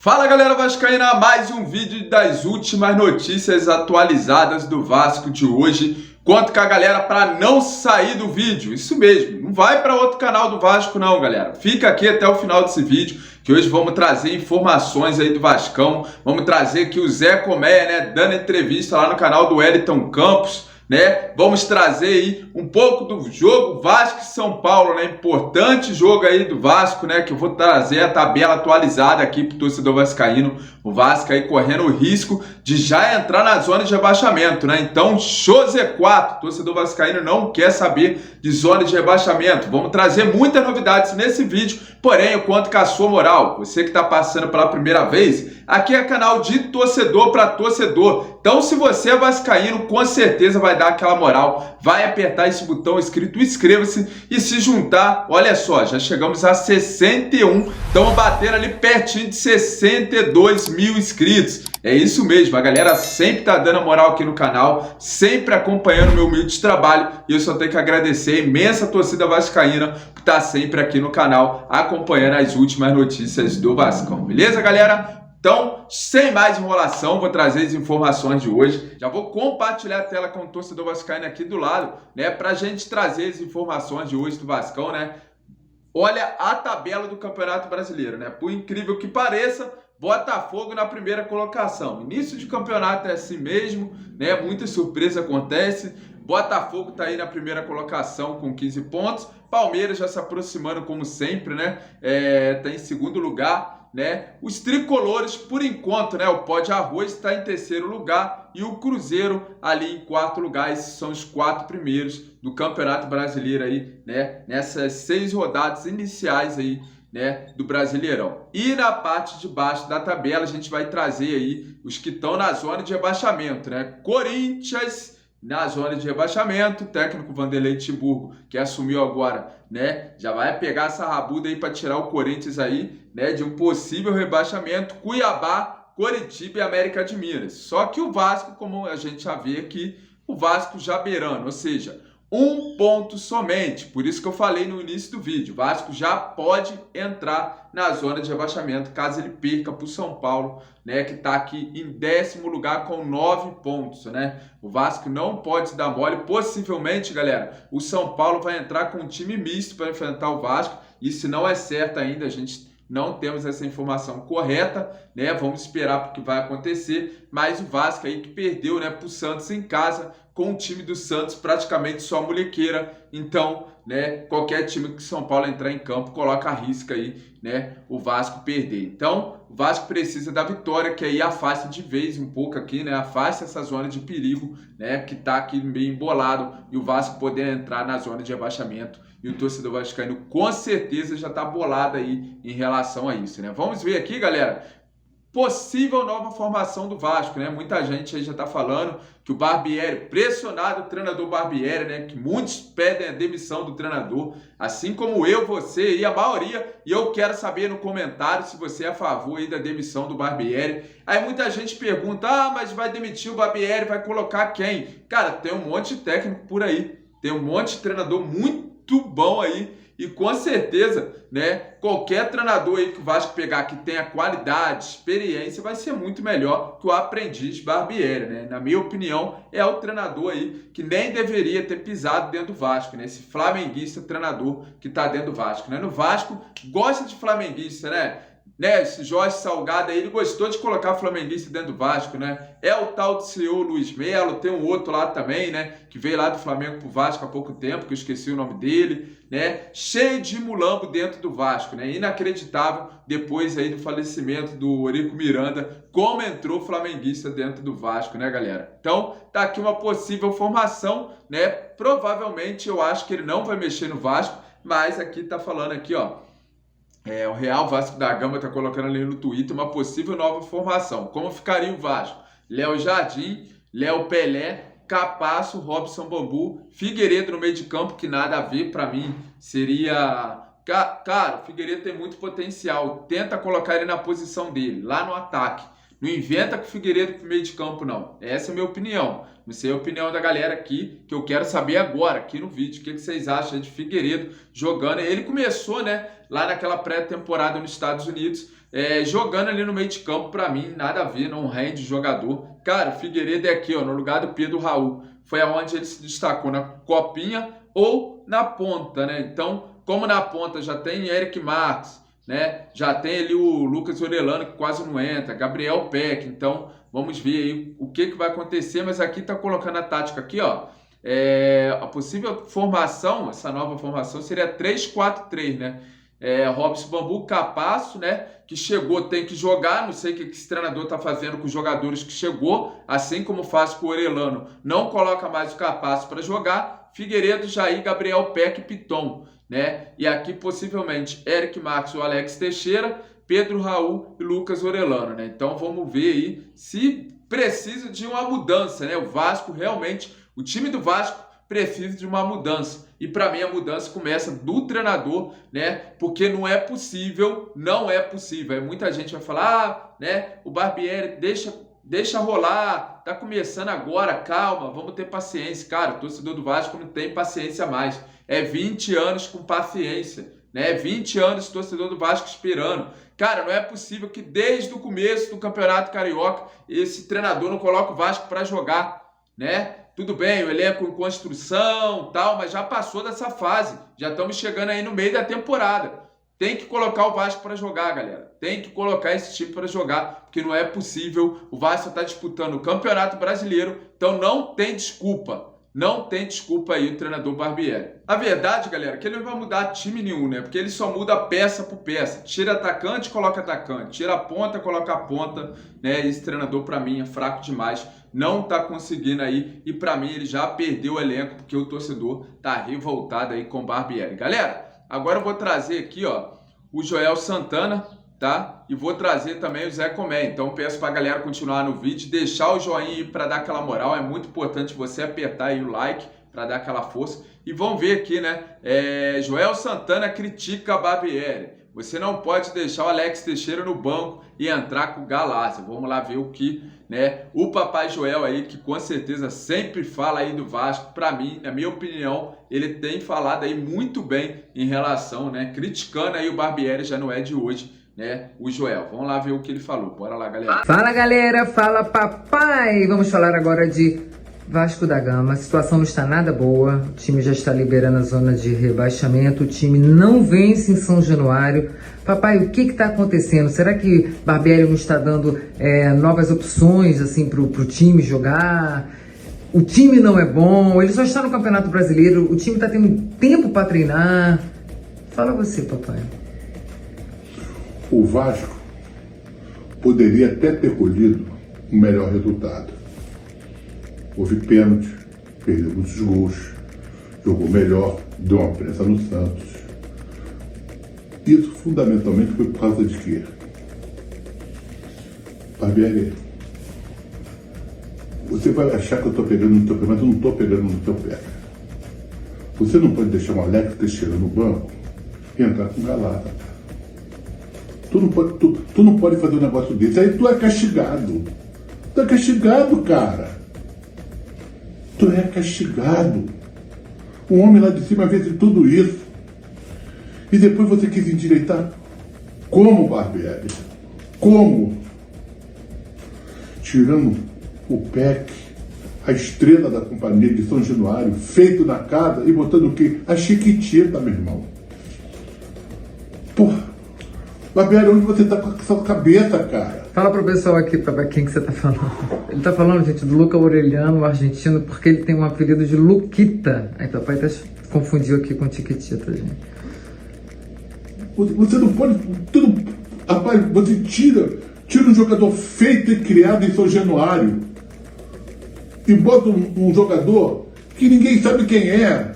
Fala galera vascaína, mais um vídeo das últimas notícias atualizadas do Vasco de hoje. Conto com a galera para não sair do vídeo, isso mesmo, não vai para outro canal do Vasco não, galera. Fica aqui até o final desse vídeo, que hoje vamos trazer informações aí do Vascão. Vamos trazer aqui o Zé Colmeia, né, dando entrevista lá no canal do Wellington Campos, né? Vamos trazer aí um pouco do jogo Vasco e São Paulo, né? Importante jogo aí do Vasco, né? Que eu vou trazer a tabela atualizada aqui pro torcedor vascaíno. O Vasco aí correndo o risco de já entrar na zona de rebaixamento, né? Então, show Z4. O torcedor vascaíno não quer saber de zona de rebaixamento. Vamos trazer muitas novidades nesse vídeo, porém, eu conto com a sua moral. Você que está passando pela primeira vez, aqui é canal de torcedor para torcedor. Então, se você é vascaíno, com certeza vai dar aquela moral, vai apertar esse botão escrito inscreva-se e se juntar. Olha só, já chegamos a 61, estamos batendo ali pertinho de 62 mil inscritos. É isso mesmo, a galera sempre tá dando a moral aqui no canal, sempre acompanhando o meu humilde trabalho, e eu só tenho que agradecer a imensa torcida vascaína que tá sempre aqui no canal acompanhando as últimas notícias do Vascão, beleza, galera? Então, sem mais enrolação, vou trazer as informações de hoje. Já vou compartilhar a tela com o torcedor vascaíno aqui do lado, né, pra gente trazer as informações de hoje do Vascão, né? Olha a tabela do Campeonato Brasileiro, né? Por incrível que pareça, Botafogo na primeira colocação. Início de campeonato é assim mesmo, né? Muita surpresa acontece. Botafogo tá aí na primeira colocação com 15 pontos. Palmeiras já se aproximando como sempre, né? Tá em segundo lugar, né? Os tricolores, por enquanto, né? O Pó de Arroz está em terceiro lugar e o Cruzeiro ali em quarto lugar. Esses são os 4 primeiros do Campeonato Brasileiro aí, né? Nessas 6 rodadas iniciais aí, né, do Brasileirão. E na parte de baixo da tabela a gente vai trazer aí os que estão na zona de rebaixamento, né? Corinthians na zona de rebaixamento, o técnico Vanderlei Timburgo, que assumiu agora, né, já vai pegar essa rabuda aí para tirar o Corinthians aí, né, de um possível rebaixamento. Cuiabá, Coritiba e América de Minas. Só que o Vasco, como a gente já vê aqui, o Vasco já beirando, ou seja, 1 ponto somente, por isso que eu falei no início do vídeo, o Vasco já pode entrar na zona de rebaixamento caso ele perca para o São Paulo, né, que está aqui em 10º lugar com 9 pontos, né? O Vasco não pode se dar mole, possivelmente, galera, o São Paulo vai entrar com um time misto para enfrentar o Vasco, isso não é certo ainda, a gente não temos essa informação correta, né? Vamos esperar porque vai acontecer, mas o Vasco aí que perdeu, né, para o Santos em casa, com o time do Santos praticamente só molequeira. Então, né, qualquer time que São Paulo entrar em campo coloca a risca aí, né, o Vasco perder. Então, o Vasco precisa da vitória, que aí afasta de vez um pouco aqui, né, afasta essa zona de perigo, né, que tá aqui meio embolado, e o Vasco poder entrar na zona de rebaixamento. E o torcedor vascaíno com certeza já tá bolado aí em relação a isso, né? Vamos ver aqui, galera, possível nova formação do Vasco, né? Muita gente aí já tá falando que o Barbieri, pressionado o treinador Barbieri, né? Que muitos pedem a demissão do treinador, assim como eu, você e a maioria. E eu quero saber no comentário se você é a favor aí da demissão do Barbieri. Aí muita gente pergunta, mas vai demitir o Barbieri, vai colocar quem? Cara, tem um monte de técnico por aí, tem um monte de treinador muito bom aí. E com certeza, né, qualquer treinador aí que o Vasco pegar que tenha qualidade, experiência, vai ser muito melhor que o aprendiz Barbieri, né? Na minha opinião, é o treinador aí que nem deveria ter pisado dentro do Vasco, né? Esse flamenguista treinador que tá dentro do Vasco, né? No Vasco, gosta de flamenguista, né? Esse Jorge Salgado aí, ele gostou de colocar flamenguista dentro do Vasco, né? É o tal do senhor Luiz Melo, tem um outro lá também, né? Que veio lá do Flamengo pro Vasco há pouco tempo, que eu esqueci o nome dele, né? Cheio de mulambo dentro do Vasco, né? Inacreditável, depois aí do falecimento do Eurico Miranda, como entrou flamenguista dentro do Vasco, né, galera? Então, tá aqui uma possível formação, né? Provavelmente eu acho que ele não vai mexer no Vasco, mas aqui tá falando aqui, ó. O Real Vasco da Gama está colocando ali no Twitter uma possível nova formação. Como ficaria o Vasco? Léo Jardim, Léo Pelé, Capasso, Robson Bambu, Figueiredo no meio de campo, que nada a ver para mim. Seria... Cara, o Figueiredo tem muito potencial. Tenta colocar ele na posição dele, lá no ataque. Não inventa com o Figueiredo pro meio de campo, não. Essa é a minha opinião. Não sei a opinião da galera aqui, que eu quero saber agora, aqui no vídeo. O que vocês acham de Figueiredo jogando? Ele começou, né, lá naquela pré-temporada nos Estados Unidos, jogando ali no meio de campo. Pra mim, nada a ver, não rende jogador. Cara, o Figueiredo é aqui, ó, no lugar do Pedro Raul. Foi aonde ele se destacou, na copinha ou na ponta, né? Então, como na ponta já tem Eric Marques, né? Já tem ali o Lucas Orellano, que quase não entra, Gabriel Peck. Então, vamos ver aí o que vai acontecer. Mas aqui tá colocando a tática aqui, ó. A possível formação, essa nova formação seria 3-4-3, né? Robson Bambu, Capasso, né? Que chegou, tem que jogar. Não sei o que esse treinador tá fazendo com os jogadores que chegou, assim como faz com o Orellano. Não coloca mais o Capasso para jogar. Figueiredo, Jair, Gabriel Peck e Piton, né? E aqui possivelmente Eric Marques ou Alex Teixeira, Pedro Raul e Lucas Orellano, né? Então vamos ver aí se precisa de uma mudança, né? O Vasco realmente, o time do Vasco precisa de uma mudança. E para mim a mudança começa do treinador, né? Porque não é possível. Muita gente vai falar, né? O Barbieri deixa rolar, tá começando agora, calma, vamos ter paciência. Cara, o torcedor do Vasco não tem paciência mais. É 20 anos com paciência, né? 20 anos o torcedor do Vasco esperando. Cara, não é possível que desde o começo do Campeonato Carioca esse treinador não coloque o Vasco para jogar, né? Tudo bem, o elenco em construção, tal, mas já passou dessa fase. Já estamos chegando aí no meio da temporada. Tem que colocar o Vasco para jogar, galera. Tem que colocar esse time para jogar, porque não é possível. O Vasco está disputando o Campeonato Brasileiro, então não tem desculpa. Não tem desculpa aí o treinador Barbieri. A verdade, galera, é que ele não vai mudar time nenhum, né? Porque ele só muda peça por peça. Tira atacante, coloca atacante. Tira a ponta, coloca a ponta, né? Esse treinador, para mim, é fraco demais. Não tá conseguindo aí. E para mim, ele já perdeu o elenco, porque o torcedor tá revoltado aí com o Barbieri. Galera, agora eu vou trazer aqui, ó, o Joel Santana, tá? E vou trazer também o Zé Comé. Então peço pra galera continuar no vídeo, deixar o joinha aí pra dar aquela moral. É muito importante você apertar aí o like pra dar aquela força. E vamos ver aqui, né? Joel Santana critica Barbieri. Você não pode deixar o Alex Teixeira no banco e entrar com o Galácia. Vamos lá ver o que, né? O Papai Joel aí, que com certeza sempre fala aí do Vasco. Para mim, na minha opinião, ele tem falado aí muito bem em relação, né? Criticando aí o Barbieri, já não é de hoje, né? O Joel. Vamos lá ver o que ele falou. Bora lá, galera. Fala, galera. Fala, papai. Vamos falar agora de Vasco da Gama. A situação não está nada boa. O time já está liberando a zona de rebaixamento. O time não vence em São Januário. Papai, o que está acontecendo? Será que Barbieri não está dando novas opções assim para o time jogar? O time não é bom. Ele só está no Campeonato Brasileiro. O time está tendo tempo para treinar. Fala você, papai. O Vasco poderia até ter colhido um melhor resultado. Houve pênalti, perdeu muitos gols, jogou melhor, deu uma pressa no Santos. Isso fundamentalmente foi por causa de quê? Barbieri, você vai achar que eu estou pegando no teu pé, mas eu não estou pegando no teu pé. Você não pode deixar um Alex Teixeira no banco e entrar com Galata. Tu não pode fazer um negócio desse. Aí tu é castigado. Tu é castigado, cara. Tu é castigado. O homem lá de cima fez tudo isso. E depois você quis endireitar. Como, Barbieri? Como? Tirando o Peck, a estrela da companhia de São Januário, feito na casa, e botando o quê? A Chiquitita, meu irmão. Porra. Barbieri, onde você tá com a sua cabeça, cara? Fala pro pessoal aqui, pra quem que você tá falando. Ele tá falando, gente, do Luca Orellano, o argentino, porque ele tem um apelido de Luquita. Aí papai até confundiu aqui com Chiquitita, gente. Você não pode... Rapaz, você tira um jogador feito e criado em São Januário e bota um jogador que ninguém sabe quem é.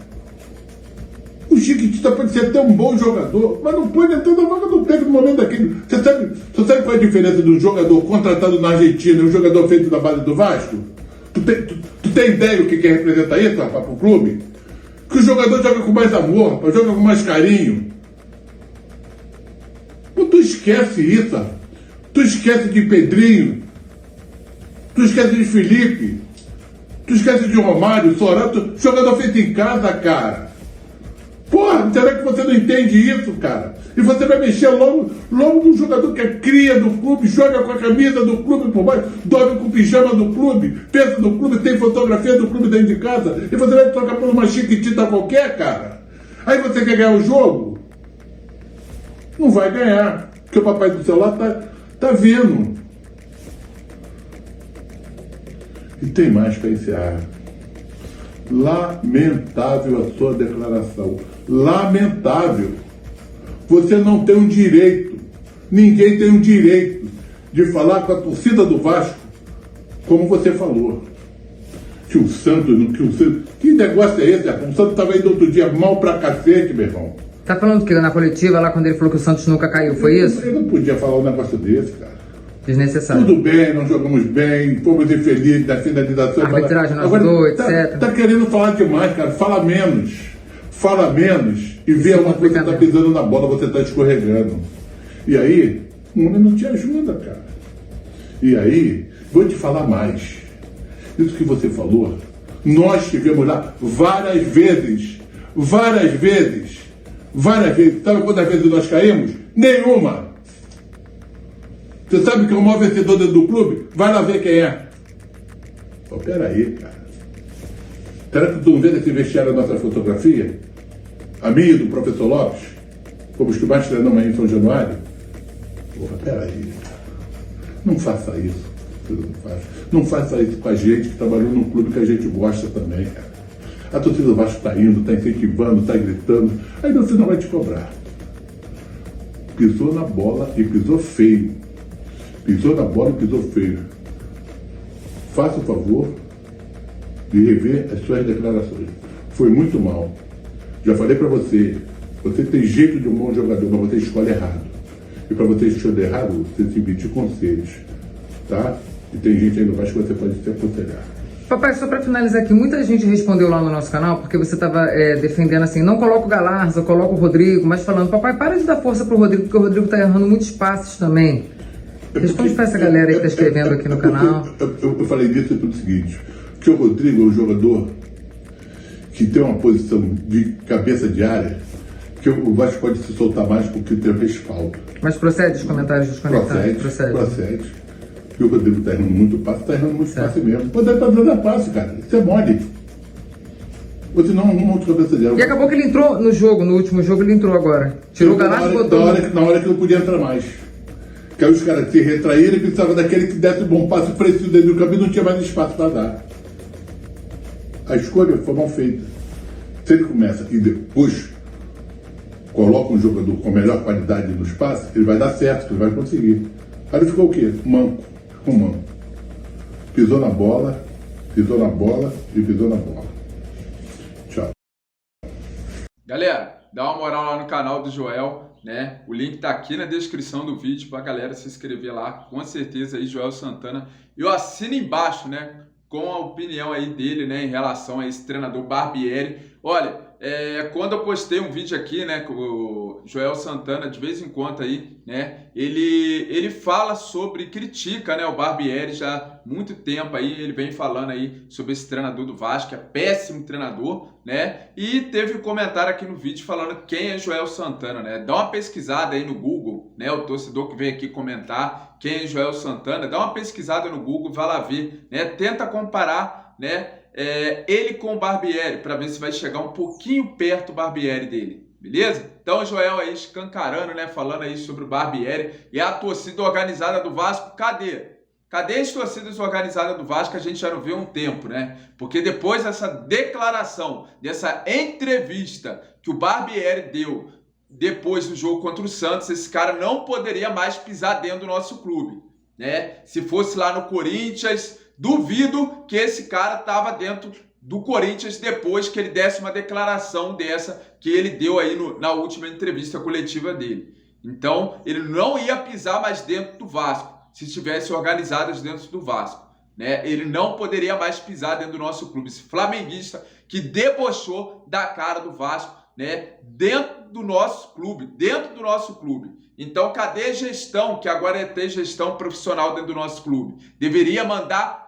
O Chiquitita pode ser até um bom jogador, mas não pode entrar na vaga do Peck no momento daquele. Você sabe qual é a diferença de um jogador contratado na Argentina e um jogador feito da base do Vasco? Tu tem ideia do que representa isso, rapaz, pro clube? Que o jogador joga com mais amor, rapaz, joga com mais carinho. Pô, tu esquece isso, rapaz. Tu esquece que Pedrinho Tu esquece de Felipe. Tu esquece de Romário, Sorato, jogador feito em casa, cara. Porra, será que você não entende isso, cara? E você vai mexer logo num jogador que é cria do clube, joga com a camisa do clube por baixo, dorme com o pijama do clube, pensa no clube, tem fotografia do clube dentro de casa, e você vai trocar por uma chiquitita qualquer, cara? Aí você quer ganhar o jogo? Não vai ganhar, porque o papai do celular tá vendo. E tem mais para encerrar. Lamentável a sua declaração. Lamentável. Você não tem um direito, ninguém tem um direito de falar com a torcida do Vasco como você falou. Que o Santos, que negócio é esse? O Santos estava indo outro dia mal pra cacete, meu irmão. Tá falando que na coletiva lá quando ele falou que o Santos nunca caiu, foi isso? Eu não podia falar um negócio desse, cara. Desnecessário. Tudo bem, não jogamos bem, fomos infelizes da finalização. A arbitragem não ajudou, etc. Tá querendo falar demais, cara. Fala menos. Fala menos e vê uma coisa que tá pisando na bola, você tá escorregando. E aí, o homem não te ajuda, cara. E aí, vou te falar mais. Isso que você falou, nós tivemos lá várias vezes. Sabe quantas vezes nós caímos? Nenhuma. Você sabe que é o maior vencedor dentro do clube? Vai lá ver quem é. Pô, peraí, cara. Será que tu não vê nesse vestiário a nossa fotografia? A minha e do professor Lopes? Fomos que mais treinamos aí em São Januário? Porra, peraí. Não faça isso. Não faça isso com a gente que trabalhou num clube que a gente gosta também, cara. A torcida do Vasco tá indo, tá incentivando, tá gritando. Aí no final vai te cobrar. Pisou na bola e pisou feio. Pisou na bola e pisou feio. Faça o favor de rever as suas declarações. Foi muito mal. Já falei pra você, você tem jeito de um bom jogador, mas você escolhe errado. E pra você escolher errado, você se emitir conselhos. Tá? E tem gente aí no Vasco que você pode se aconselhar. Papai, só pra finalizar aqui, muita gente respondeu lá no nosso canal, porque você tava defendendo assim, não coloca o Galarza, coloca o Rodrigo, mas falando, papai, para de dar força pro Rodrigo, porque o Rodrigo tá errando muitos passes também. Responde pra essa galera aí que tá escrevendo aqui no canal. Eu falei disso pelo seguinte, que o Rodrigo é um jogador que tem uma posição de cabeça de área, que o Vasco pode se soltar mais porque tem respaldo. Mas procede os comentários desconectados? Procede. E o Rodrigo tá errando muito passe mesmo. Pode estar dando passe, cara. Isso é mole. Ou senão arruma outro cabeça de área. E acabou que ele entrou no jogo, no último jogo ele entrou agora. Tirou o Galarza e botou. Na hora que não podia entrar mais. Que aí os caras se retraíram e pensavam daquele que desse um bom passe preciso dentro do campo e não tinha mais espaço para dar. A escolha foi mal feita. Se ele começa e depois coloca um jogador com melhor qualidade no espaço, ele vai dar certo, ele vai conseguir. Aí ele ficou o quê? Manco. Pisou na bola e pisou na bola. Tchau. Galera, dá uma moral lá no canal do Joel, né? O link tá aqui na descrição do vídeo pra galera se inscrever lá. Com certeza aí, Joel Santana. E eu assino embaixo, né? Com a opinião aí dele, né? Em relação a esse treinador Barbieri. Olha, quando eu postei um vídeo aqui, né, com o Joel Santana, de vez em quando aí, né, ele fala sobre, critica, né, o Barbieri já há muito tempo aí, ele vem falando aí sobre esse treinador do Vasco, que é péssimo treinador, né, e teve um comentário aqui no vídeo falando quem é Joel Santana, né, dá uma pesquisada aí no Google, né, o torcedor que vem aqui comentar quem é Joel Santana, dá uma pesquisada no Google, vai lá ver, né, tenta comparar, né, ele com o Barbieri, para ver se vai chegar um pouquinho perto o Barbieri dele, beleza? Então o Joel aí escancarando, né, falando aí sobre o Barbieri e a torcida organizada do Vasco, cadê? Cadê as torcidas organizadas do Vasco? A gente já não vê há um tempo, né? Porque depois dessa declaração, dessa entrevista que o Barbieri deu depois do jogo contra o Santos, esse cara não poderia mais pisar dentro do nosso clube, né? Se fosse lá no Corinthians, duvido que esse cara estava dentro do Corinthians depois que ele desse uma declaração dessa que ele deu aí na última entrevista coletiva dele. Então, ele não ia pisar mais dentro do Vasco, se estivesse organizados dentro do Vasco, né? Ele não poderia mais pisar dentro do nosso clube. Esse flamenguista que debochou da cara do Vasco, né? Dentro do nosso clube, Então, cadê a gestão, que agora é ter gestão profissional dentro do nosso clube? Deveria mandar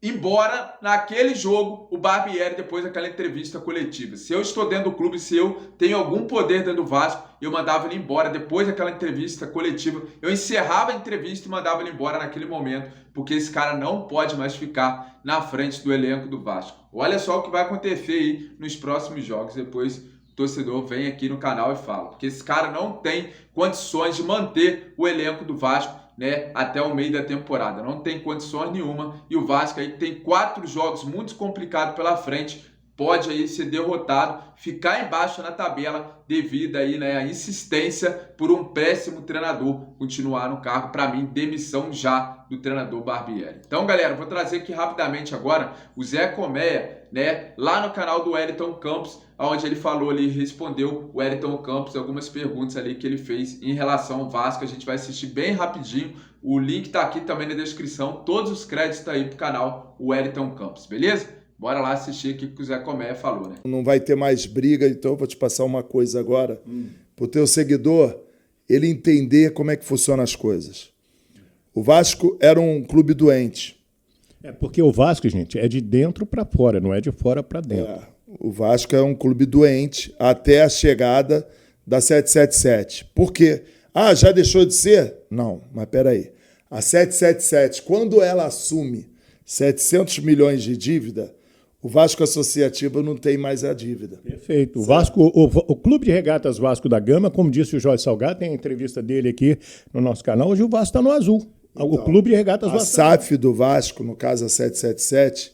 embora naquele jogo o Barbieri depois daquela entrevista coletiva. Se eu estou dentro do clube, se eu tenho algum poder dentro do Vasco, eu mandava ele embora depois daquela entrevista coletiva. Eu encerrava a entrevista e mandava ele embora naquele momento, porque esse cara não pode mais ficar na frente do elenco do Vasco. Olha só o que vai acontecer aí nos próximos jogos. Depois o torcedor vem aqui no canal e fala, porque esse cara não tem condições de manter o elenco do Vasco, né, até o meio da temporada. Não tem condições nenhuma. E o Vasco aí tem 4 jogos muito complicados pela frente. Pode aí ser derrotado, ficar embaixo na tabela devido aí, né, à insistência por um péssimo treinador continuar no cargo. Para mim, demissão já do treinador Barbieri. Então, galera, vou trazer aqui rapidamente agora o Zé Colmeia, né, lá no canal do Wellington Campos, onde ele falou ali, respondeu o Wellington Campos algumas perguntas ali que ele fez em relação ao Vasco. A gente vai assistir bem rapidinho. O link tá aqui também na descrição. Todos os créditos tá aí pro canal Wellington Campos, beleza? Bora lá assistir o que o Zé Colmeia falou, né? Não vai ter mais briga, então eu vou te passar uma coisa agora. Pro teu seguidor, ele entender como é que funcionam as coisas. O Vasco era um clube doente. É porque o Vasco, gente, é de dentro para fora, não é de fora para dentro. O Vasco é um clube doente até a chegada da 777. Por quê? Ah, já deixou de ser? Não, mas peraí. A 777, quando ela assume 700 milhões de dívida, o Vasco Associativo não tem mais a dívida. Perfeito. O Vasco, o Clube de Regatas Vasco da Gama, como disse o Jorge Salgado, tem a entrevista dele aqui no nosso canal, hoje o Vasco está no azul. Então, o Clube de Regatas Vasco. A SAF do Vasco, no caso a 777,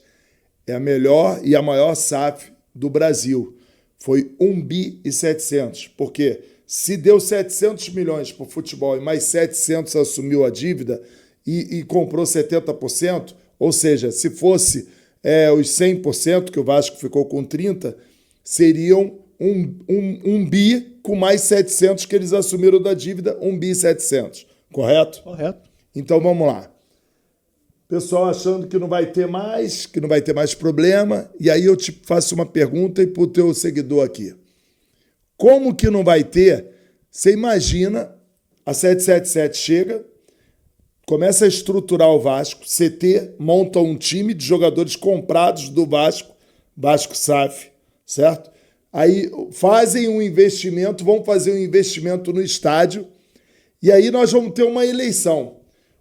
é a melhor e a maior SAF do Brasil. Foi 1 bi e 700. Porque se deu 700 milhões para o futebol e mais 700 assumiu a dívida e comprou 70%, ou seja, se fosse os 100%, que o Vasco ficou com 30%, seriam um bi com mais 700 que eles assumiram da dívida, 1 bi e 700. Correto? Correto. Então vamos lá. Pessoal achando que não vai ter mais problema, e aí eu te faço uma pergunta e para o teu seguidor aqui. Como que não vai ter? Você imagina, a 777 chega, começa a estruturar o Vasco, CT, monta um time de jogadores comprados do Vasco, Vasco SAF, certo? Aí fazem um investimento, vão fazer um investimento no estádio, e aí nós vamos ter uma eleição.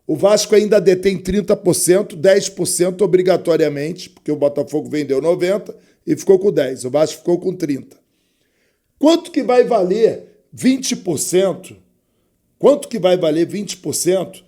O Vasco ainda detém 30%, 10% obrigatoriamente, porque o Botafogo vendeu 90% e ficou com 10%, o Vasco ficou com 30%. Quanto que vai valer 20%? Quanto que vai valer 20%?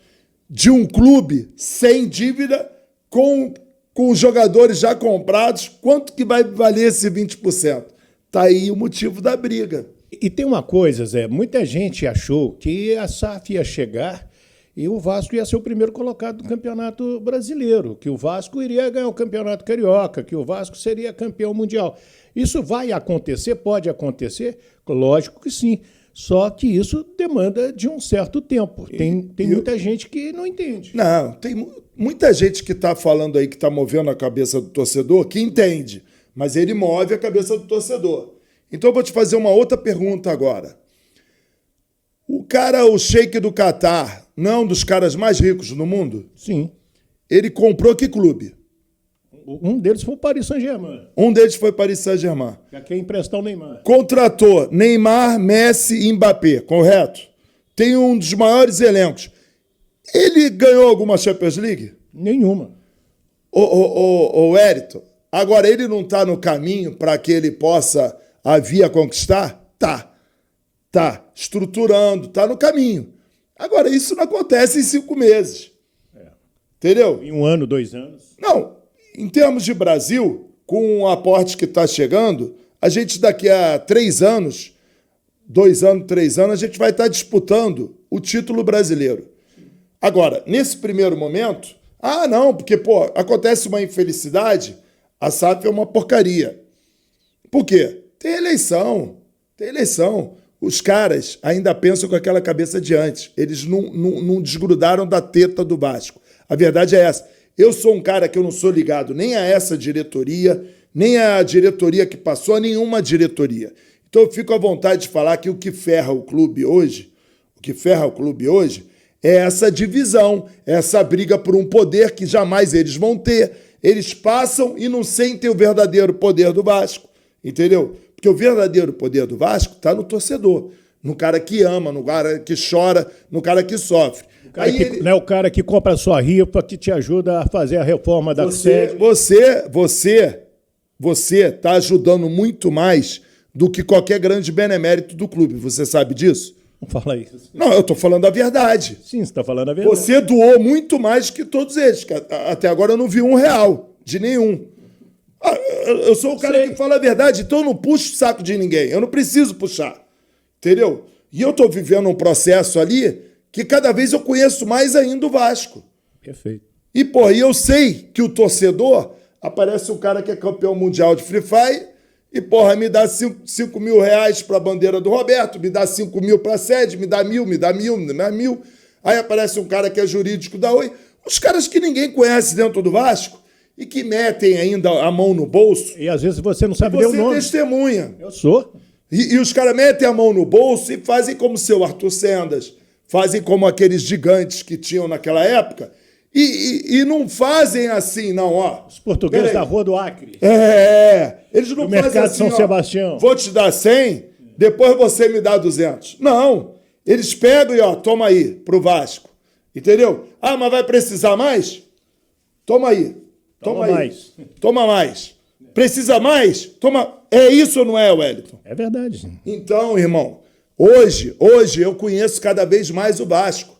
De um clube sem dívida, com os jogadores já comprados, quanto que vai valer esse 20%? Está aí o motivo da briga. E tem uma coisa, Zé, muita gente achou que a SAF ia chegar e o Vasco ia ser o primeiro colocado do Campeonato Brasileiro, que o Vasco iria ganhar o Campeonato Carioca, que o Vasco seria campeão mundial. Isso vai acontecer? Pode acontecer? Lógico que sim. Só que isso demanda de um certo tempo. Tem muita gente que não entende. Não, tem muita gente que está falando aí, que está movendo a cabeça do torcedor, que entende, mas ele move a cabeça do torcedor. Então eu vou te fazer uma outra pergunta agora. O sheik do Catar, não é um dos caras mais ricos do mundo? Sim. Ele comprou que clube? Um deles foi o Paris Saint-Germain. Um deles foi Paris Saint-Germain. Já quer emprestar o Neymar. Contratou Neymar, Messi e Mbappé, correto? Tem um dos maiores elencos. Ele ganhou alguma Champions League? Nenhuma. O Wellington, agora ele não está no caminho para que ele possa vir a conquistar? Tá. Estruturando, está no caminho. Agora, isso não acontece em 5 meses. Entendeu? Em 1 ano, 2 anos. Não. Em termos de Brasil, com o aporte que está chegando, a gente daqui a 3 anos, 2 anos, 3 anos, a gente vai estar disputando o título brasileiro. Agora, nesse primeiro momento, não, porque, acontece uma infelicidade, a SAF é uma porcaria. Por quê? Tem eleição. Os caras ainda pensam com aquela cabeça de antes. Eles não desgrudaram da teta do Vasco. A verdade é essa. Eu sou um cara que eu não sou ligado nem a essa diretoria, nem a diretoria que passou, a nenhuma diretoria. Então eu fico à vontade de falar que o que ferra o clube hoje é essa divisão, essa briga por um poder que jamais eles vão ter, Eles passam e não sentem o verdadeiro poder do Vasco, entendeu? Porque o verdadeiro poder do Vasco está no torcedor, no cara que ama, no cara que chora, no cara que sofre. Não é o cara que compra a sua rifa, que te ajuda a fazer a reforma da sede. Você está ajudando muito mais do que qualquer grande benemérito do clube. Você sabe disso? Não fala isso. Não, eu estou falando a verdade. Sim, você está falando a verdade. Você doou muito mais que todos eles. Até agora eu não vi R$1 de nenhum. Eu sou o cara que fala a verdade, então eu não puxo o saco de ninguém. Eu não preciso puxar. Entendeu? E eu estou vivendo um processo ali que cada vez eu conheço mais ainda o Vasco. Perfeito. E, pô, eu sei que o torcedor, aparece um cara que é campeão mundial de Free Fire e, porra, me dá 5 mil reais pra bandeira do Roberto, me dá 5 mil pra sede, me dá 1.000, me dá 1.000, me dá 1.000. Aí aparece um cara que é jurídico da Oi. Os caras que ninguém conhece dentro do Vasco e que metem ainda a mão no bolso. E às vezes você não sabe nem o nome. Você testemunha. Eu sou. E os caras metem a mão no bolso e fazem como o seu Arthur Sendas, fazem como aqueles gigantes que tinham naquela época, e não fazem assim, não, ó. Os portugueses da Rua do Acre. Eles não do fazem Mercado assim, São ó, Sebastião. vou te dar 100, depois você me dá 200. Não, eles pegam e, ó, toma aí, pro Vasco, entendeu? Ah, mas vai precisar mais? Toma aí. Toma aí. Mais. Toma mais. Precisa mais? Toma. É isso ou não é, Wellington? É verdade. Então, irmão, hoje eu conheço cada vez mais o Vasco.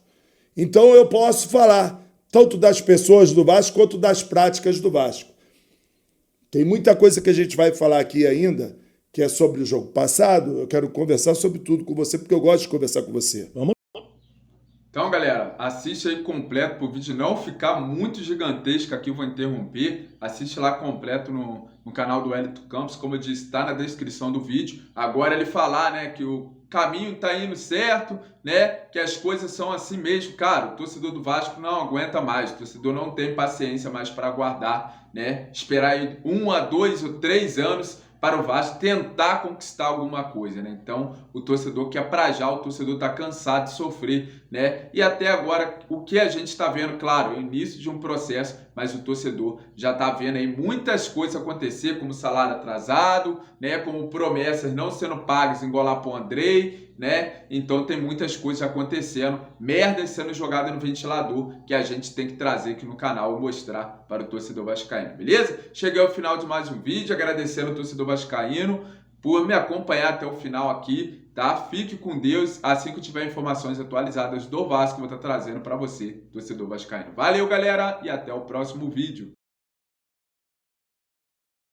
Então eu posso falar tanto das pessoas do Vasco quanto das práticas do Vasco. Tem muita coisa que a gente vai falar aqui ainda, que é sobre o jogo passado. Eu quero conversar sobre tudo com você, porque eu gosto de conversar com você. Vamos. Então, galera, assiste aí completo para o vídeo não ficar muito gigantesco. Aqui eu vou interromper. Assiste lá completo no canal do Wellington Campos. Como eu disse, está na descrição do vídeo. Agora ele falar, né, que o caminho está indo certo, né, que as coisas são assim mesmo. Cara, o torcedor do Vasco não aguenta mais. O torcedor não tem paciência mais para aguardar, né, esperar aí 1 a 2 ou 3 anos para o Vasco tentar conquistar alguma coisa, né? Então, o torcedor quer pra já, o torcedor tá cansado de sofrer, né? E até agora, o que a gente está vendo, claro, é o início de um processo, mas o torcedor já tá vendo aí muitas coisas acontecer, como salário atrasado, né? Como promessas não sendo pagas, engolar pro Andrei, né? Então, tem muitas coisas acontecendo, merdas sendo jogadas no ventilador, que a gente tem que trazer aqui no canal e mostrar para o torcedor vascaíno, beleza? Cheguei ao final de mais um vídeo, agradecendo ao torcedor vascaíno por me acompanhar até o final aqui, tá? Fique com Deus. Assim que eu tiver informações atualizadas do Vasco, eu vou estar trazendo para você, torcedor vascaíno. Valeu, galera, e até o próximo vídeo.